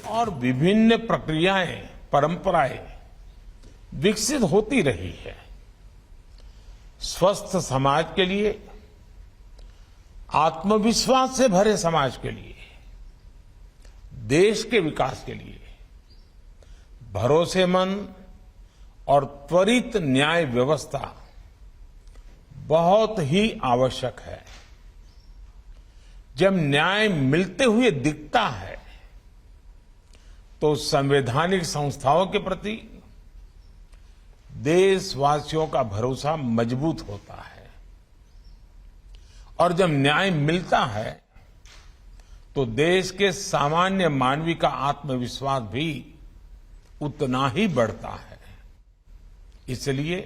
और विभिन्न प्रक्रियाएं, परंपराएं विकसित होती रही है। स्वस्थ समाज के लिए, आत्मविश्वास से भरे समाज के लिए, देश के विकास के लिए भरोसेमंद और त्वरित न्याय व्यवस्था बहुत ही आवश्यक है। जब न्याय मिलते हुए दिखता है तो संवैधानिक संस्थाओं के प्रति देशवासियों का भरोसा मजबूत होता है और जब न्याय मिलता है तो देश के सामान्य मानवी का आत्मविश्वास भी उतना ही बढ़ता है। इसलिए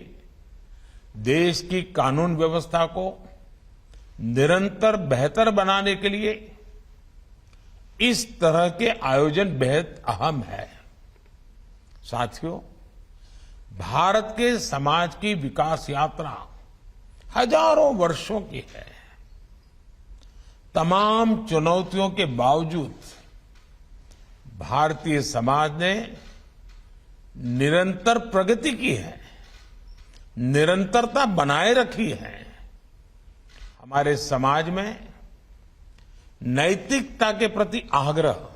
देश की कानून व्यवस्था को निरंतर बेहतर बनाने के लिए इस तरह के आयोजन बेहद अहम है। साथियों, भारत के समाज की विकास यात्रा हजारों वर्षों की है। तमाम चुनौतियों के बावजूद भारतीय समाज ने निरंतर प्रगति की है, निरंतरता बनाए रखी है। हमारे समाज में नैतिकता के प्रति आग्रह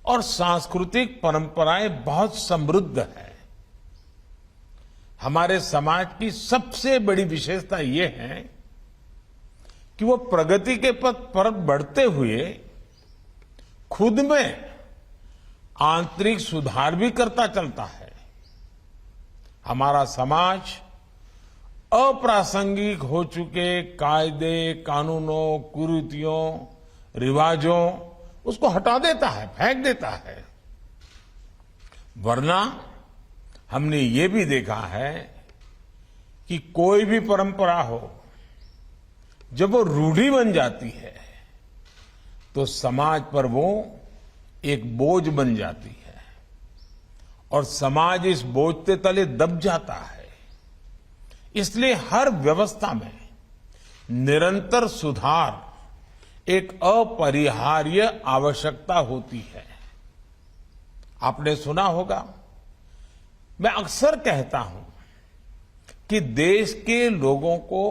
और सांस्कृतिक परंपराएं बहुत समृद्ध है। हमारे समाज की सबसे बड़ी विशेषता ये है कि वो प्रगति के पथ पर बढ़ते हुए खुद में आंतरिक सुधार भी करता चलता है। हमारा समाज अप्रासंगिक हो चुके कायदे, कानूनों, कुरीतियों, रिवाजों उसको हटा देता है, फेंक देता है। वरना हमने ये भी देखा है कि कोई भी परंपरा हो, जब वो रूढ़ी बन जाती है तो समाज पर वो एक बोझ बन जाती है और समाज इस बोझ के तले दब जाता है। इसलिए हर व्यवस्था में निरंतर सुधार एक अपरिहार्य आवश्यकता होती है। आपने सुना होगा, मैं अक्सर कहता हूं कि देश के लोगों को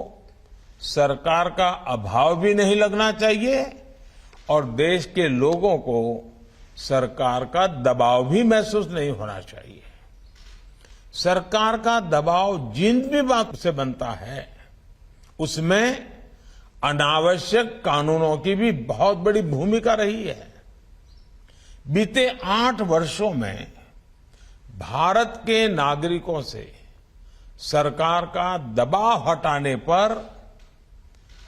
सरकार का अभाव भी नहीं लगना चाहिए और देश के लोगों को सरकार का दबाव भी महसूस नहीं होना चाहिए। सरकार का दबाव जिन भी बात से बनता है उसमें अनावश्यक कानूनों की भी बहुत बड़ी भूमिका रही है। बीते 8 वर्षों में भारत के नागरिकों से सरकार का दबाव हटाने पर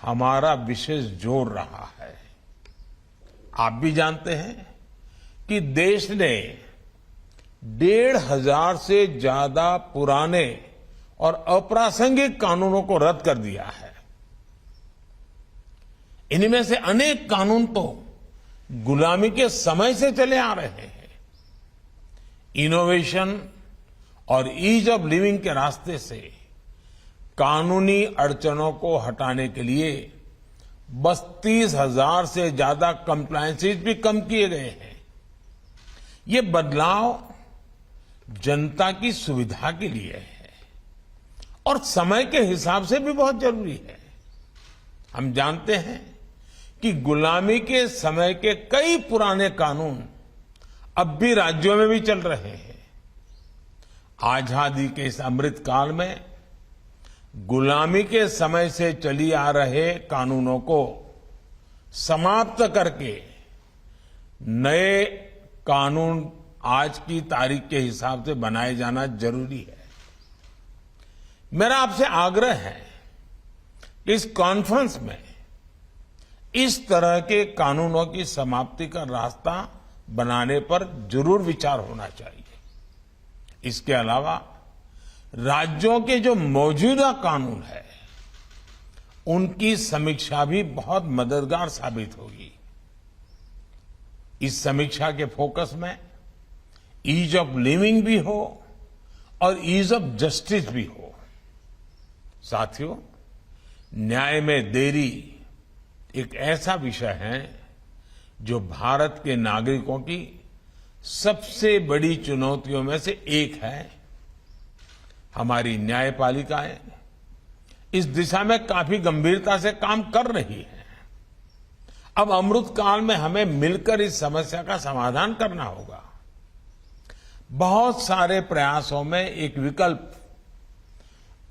हमारा विशेष जोर रहा है। आप भी जानते हैं कि देश ने 1,500 से ज्यादा पुराने और अप्रासंगिक कानूनों को रद्द कर दिया है। इनमें से अनेक कानून तो गुलामी के समय से चले आ रहे हैं। इनोवेशन और ईज ऑफ लिविंग के रास्ते से कानूनी अड़चनों को हटाने के लिए 32,000 से ज्यादा कंप्लायंसेस भी कम किए गए हैं। ये बदलाव जनता की सुविधा के लिए है और समय के हिसाब से भी बहुत जरूरी है। हम जानते हैं कि गुलामी के समय के कई पुराने कानून अब भी राज्यों में भी चल रहे हैं। आजादी के इस अमृत काल में गुलामी के समय से चली आ रहे कानूनों को समाप्त करके नए कानून आज की तारीख के हिसाब से बनाए जाना जरूरी है। मेरा आपसे आग्रह है कि इस कॉन्फ्रेंस में इस तरह के कानूनों की समाप्ति का रास्ता बनाने पर जरूर विचार होना चाहिए। इसके अलावा राज्यों के जो मौजूदा कानून है उनकी समीक्षा भी बहुत मददगार साबित होगी। इस समीक्षा के फोकस में ईज ऑफ लिविंग भी हो और ईज ऑफ जस्टिस भी हो। साथियों, न्याय में देरी एक ऐसा विषय है जो भारत के नागरिकों की सबसे बड़ी चुनौतियों में से एक है। हमारी न्यायपालिकाएं इस दिशा में काफी गंभीरता से काम कर रही है। अब अमृत काल में हमें मिलकर इस समस्या का समाधान करना होगा। बहुत सारे प्रयासों में एक विकल्प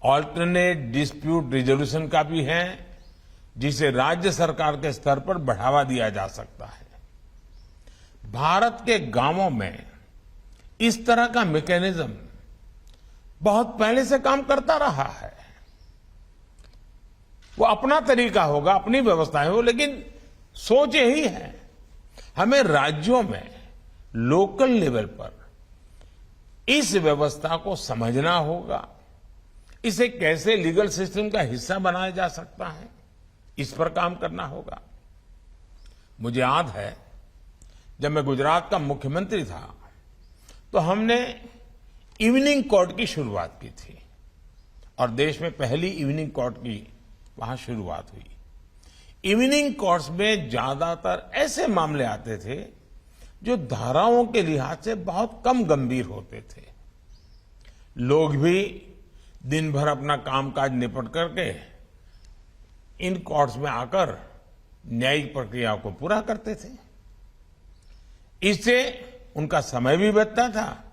ऑल्टरनेट डिस्प्यूट रिजोल्यूशन का भी है, जिसे राज्य सरकार के स्तर पर बढ़ावा दिया जा सकता है। भारत के गांवों में इस तरह का मैकेनिज्म बहुत पहले से काम करता रहा है। वो अपना तरीका होगा, अपनी व्यवस्थाएं हो, लेकिन सोच यही है। हमें राज्यों में लोकल लेवल पर इस व्यवस्था को समझना होगा। इसे कैसे लीगल सिस्टम का हिस्सा बनाया जा सकता है, इस पर काम करना होगा। मुझे याद है, जब मैं गुजरात का मुख्यमंत्री था तो हमने इवनिंग कोर्ट की शुरुआत की थी और देश में पहली इवनिंग कोर्ट की वहां शुरुआत हुई। इवनिंग कोर्ट्स में ज्यादातर ऐसे मामले आते थे जो धाराओं के लिहाज से बहुत कम गंभीर होते थे। लोग भी दिन भर अपना कामकाज निपट करके इन कोर्ट्स में आकर न्यायिक प्रक्रिया को पूरा करते थे। इससे उनका समय भी बचता था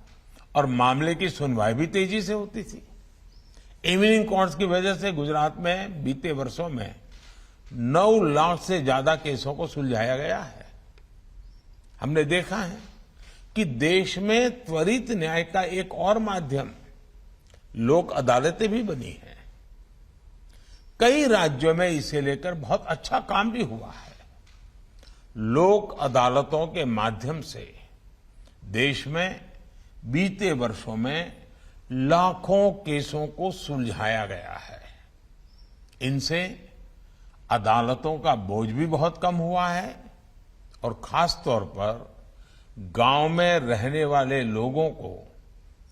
और मामले की सुनवाई भी तेजी से होती थी। इवनिंग कोर्ट्स की वजह से गुजरात में बीते वर्षों में 9 लाख से ज्यादा केसों को सुलझाया गया है। हमने देखा है कि देश में त्वरित न्याय का एक और माध्यम लोक अदालतें भी बनी हैं। कई राज्यों में इसे लेकर बहुत अच्छा काम भी हुआ है। लोक अदालतों के माध्यम से देश में बीते वर्षों में लाखों केसों को सुलझाया गया है। इनसे अदालतों का बोझ भी बहुत कम हुआ है और खास तौर पर गांव में रहने वाले लोगों को,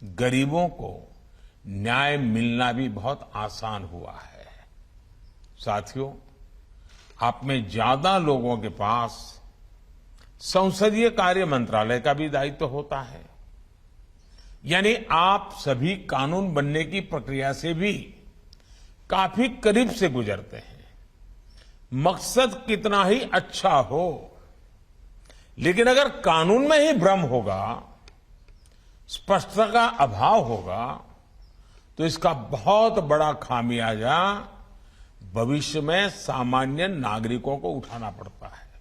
गरीबों को न्याय मिलना भी बहुत आसान हुआ है। साथियों, आप में ज्यादा लोगों के पास संसदीय कार्य मंत्रालय का भी दायित्व होता है, यानी आप सभी कानून बनने की प्रक्रिया से भी काफी करीब से गुजरते हैं। मकसद कितना ही अच्छा हो, लेकिन अगर कानून में ही भ्रम होगा, स्पष्टता का अभाव होगा, तो इसका बहुत बड़ा खामियाजा भविष्य में सामान्य नागरिकों को उठाना पड़ता है।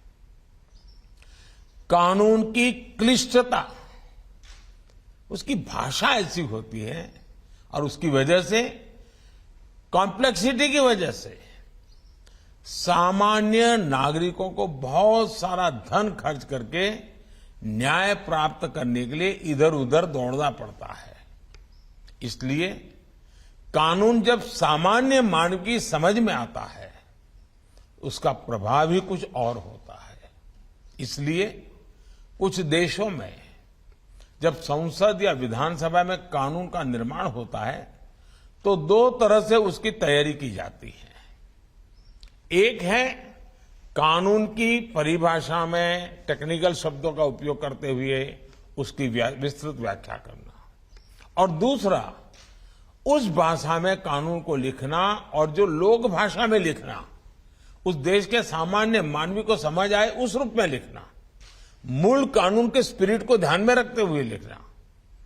कानून की क्लिष्टता, उसकी भाषा ऐसी होती है और उसकी वजह से, कॉम्प्लेक्सिटी की वजह से सामान्य नागरिकों को बहुत सारा धन खर्च करके न्याय प्राप्त करने के लिए इधर उधर दौड़ना पड़ता है। इसलिए कानून जब सामान्य मानव की समझ में आता है, उसका प्रभाव ही कुछ और होता है। इसलिए कुछ देशों में जब संसद या विधानसभा में कानून का निर्माण होता है तो 2 तरह से उसकी तैयारी की जाती है। एक है कानून की परिभाषा में टेक्निकल शब्दों का उपयोग करते हुए उसकी विस्तृत व्याख्या करना, और दूसरा उस भाषा में कानून को लिखना और जो लोक भाषा में लिखना, उस देश के सामान्य मानवी को समझ आए उस रूप में लिखना, मूल कानून के स्पिरिट को ध्यान में रखते हुए लिखना।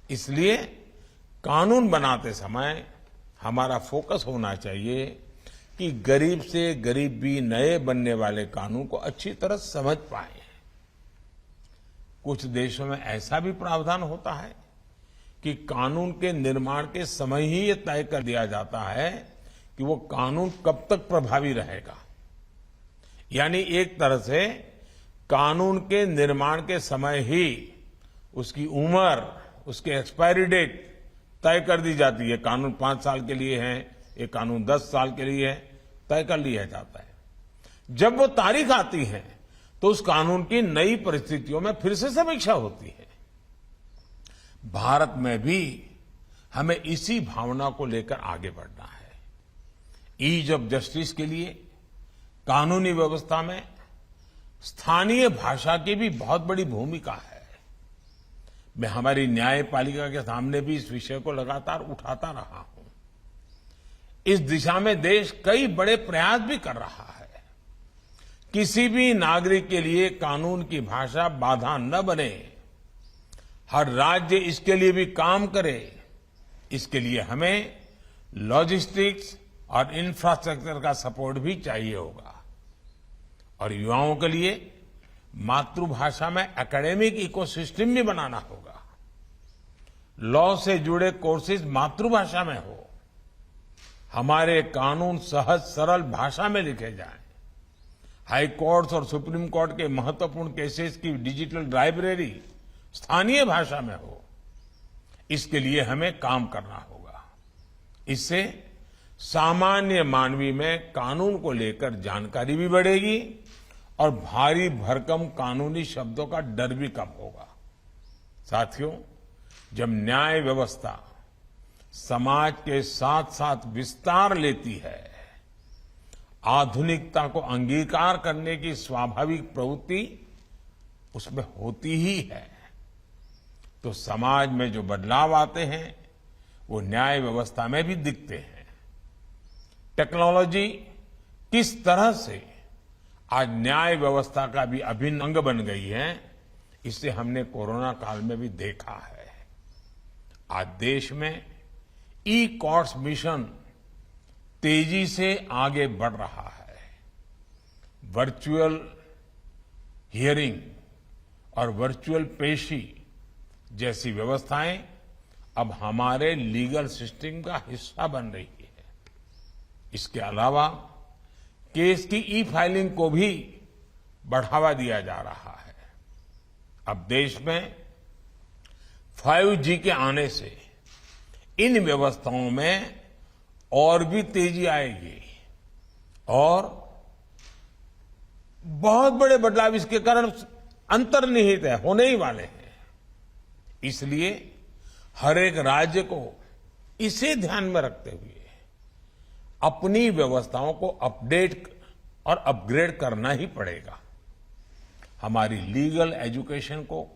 इसलिए कानून बनाते समय हमारा फोकस होना चाहिए कि गरीब से गरीब भी नए बनने वाले कानून को अच्छी तरह समझ पाए। कुछ देशों में ऐसा भी प्रावधान होता है कि कानून के निर्माण के समय ही ये तय कर दिया जाता है कि वो कानून कब तक प्रभावी रहेगा। यानी एक तरह से कानून के निर्माण के समय ही उसकी उम्र, उसकी एक्सपायरी डेट तय कर दी जाती है। कानून 5 साल के लिए है, एक कानून 10 साल के लिए है, तय कर लिया जाता है। जब वो तारीख आती है तो उस कानून की नई परिस्थितियों में फिर से समीक्षा होती है। भारत में भी हमें इसी भावना को लेकर आगे बढ़ना है। ईज ऑफ जस्टिस के लिए कानूनी व्यवस्था में स्थानीय भाषा की भी बहुत बड़ी भूमिका है। मैं हमारी न्यायपालिका के सामने भी इस विषय को लगातार उठाता रहा हूं। इस दिशा में देश कई बड़े प्रयास भी कर रहा है। किसी भी नागरिक के लिए कानून की भाषा बाधा न बने, हर राज्य इसके लिए भी काम करे। इसके लिए हमें लॉजिस्टिक्स और इंफ्रास्ट्रक्चर का सपोर्ट भी चाहिए होगा। और युवाओं के लिए मातृभाषा में एकेडमिक इकोसिस्टम भी बनाना होगा। लॉ से जुड़े कोर्सेज मातृभाषा में हो। हमारे कानून सहज सरल भाषा में लिखे जाएं। हाई कोर्ट्स और सुप्रीम कोर्ट के महत्वपूर्ण केसेस की डिजिटल लाइब्रेरी स्थानीय भाषा में हो। इसके लिए हमें काम करना होगा। इससे सामान्य मानवी में कानून को लेकर जानकारी भी बढ़ेगी और भारी भरकम कानूनी शब्दों का डर भी कम होगा। साथियों, जब न्याय व्यवस्था समाज के साथ साथ विस्तार लेती है, आधुनिकता को अंगीकार करने की स्वाभाविक प्रवृत्ति उसमें होती ही है, तो समाज में जो बदलाव आते हैं वो न्याय व्यवस्था में भी दिखते हैं। टेक्नोलॉजी किस तरह से आज न्याय व्यवस्था का भी अभिन्न अंग बन गई है, इसे हमने कोरोना काल में भी देखा है। आज देश में ई कोर्ट्स मिशन तेजी से आगे बढ़ रहा है। वर्चुअल हियरिंग और वर्चुअल पेशी जैसी व्यवस्थाएं अब हमारे लीगल सिस्टम का हिस्सा बन रही है। इसके अलावा केस की ई फाइलिंग को भी बढ़ावा दिया जा रहा है। अब देश में 5G के आने से इन व्यवस्थाओं में और भी तेजी आएगी और बहुत बड़े बदलाव इसके कारण अंतर्निहित है, होने ही वाले हैं। इसलिए हर एक राज्य को इसे ध्यान में रखते हुए अपनी व्यवस्थाओं को अपडेट और अपग्रेड करना ही पड़ेगा। हमारी लीगल एजुकेशन को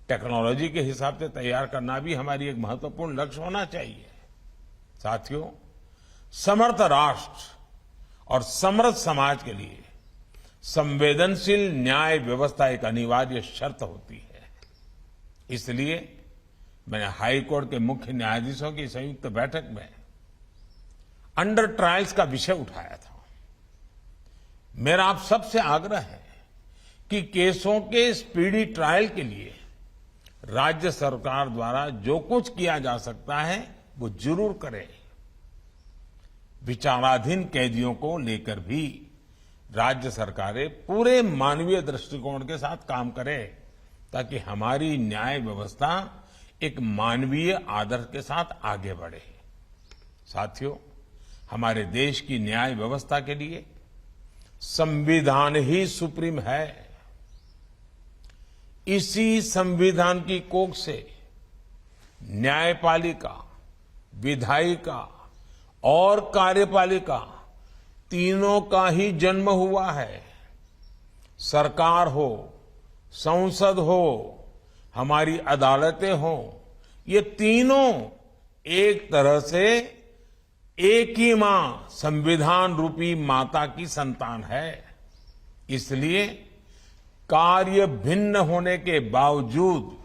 टेक्नोलॉजी के हिसाब से तैयार करना भी हमारी एक महत्वपूर्ण लक्ष्य होना चाहिए। साथियों, समर्थ राष्ट्र और समृद्ध समाज के लिए संवेदनशील न्याय व्यवस्था एक अनिवार्य शर्त होती है। इसलिए मैंने हाई कोर्ट के मुख्य न्यायाधीशों की संयुक्त बैठक में अंडर ट्रायल्स का विषय उठाया था। मेरा आप सबसे आग्रह है कि केसों के स्पीडी ट्रायल के लिए राज्य सरकार द्वारा जो कुछ किया जा सकता है वो जरूर करें। विचाराधीन कैदियों को लेकर भी राज्य सरकारें पूरे मानवीय दृष्टिकोण के साथ काम करें ताकि हमारी न्याय व्यवस्था एक मानवीय आदर्श के साथ आगे बढ़े। साथियों, हमारे देश की न्याय व्यवस्था के लिए संविधान ही सुप्रीम है। इसी संविधान की कोख से न्यायपालिका, विधायिका और कार्यपालिका तीनों का ही जन्म हुआ है। सरकार हो, संसद हो, हमारी अदालतें हो, ये तीनों एक तरह से एक ही मां, संविधान रूपी माता की संतान है। इसलिए कार्य भिन्न होने के बावजूद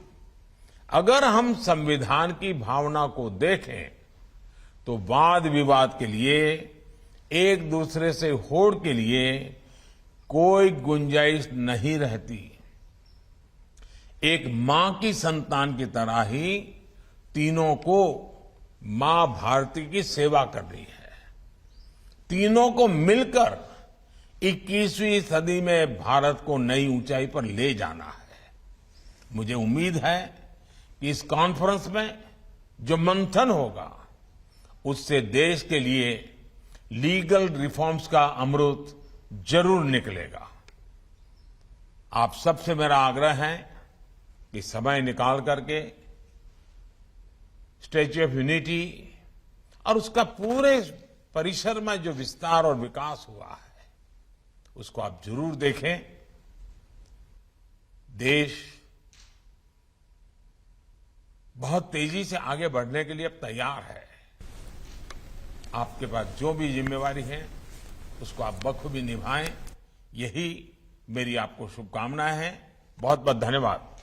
अगर हम संविधान की भावना को देखें तो वाद विवाद के लिए, एक दूसरे से होड़ के लिए कोई गुंजाइश नहीं रहती। एक मां की संतान की तरह ही तीनों को मां भारती की सेवा करनी है। तीनों को मिलकर 21वीं सदी में भारत को नई ऊंचाई पर ले जाना है। मुझे उम्मीद है कि इस कॉन्फ्रेंस में जो मंथन होगा उससे देश के लिए लीगल रिफॉर्म्स का अमृत जरूर निकलेगा। आप सबसे मेरा आग्रह है कि समय निकाल करके स्टैच्यू ऑफ यूनिटी और उसका पूरे परिसर में जो विस्तार और विकास हुआ है उसको आप जरूर देखें। देश बहुत तेजी से आगे बढ़ने के लिए अब तैयार है। आपके पास जो भी जिम्मेवारी है उसको आप बखूबी निभाएं, यही मेरी आपको शुभकामनाएं हैं। बहुत बहुत धन्यवाद।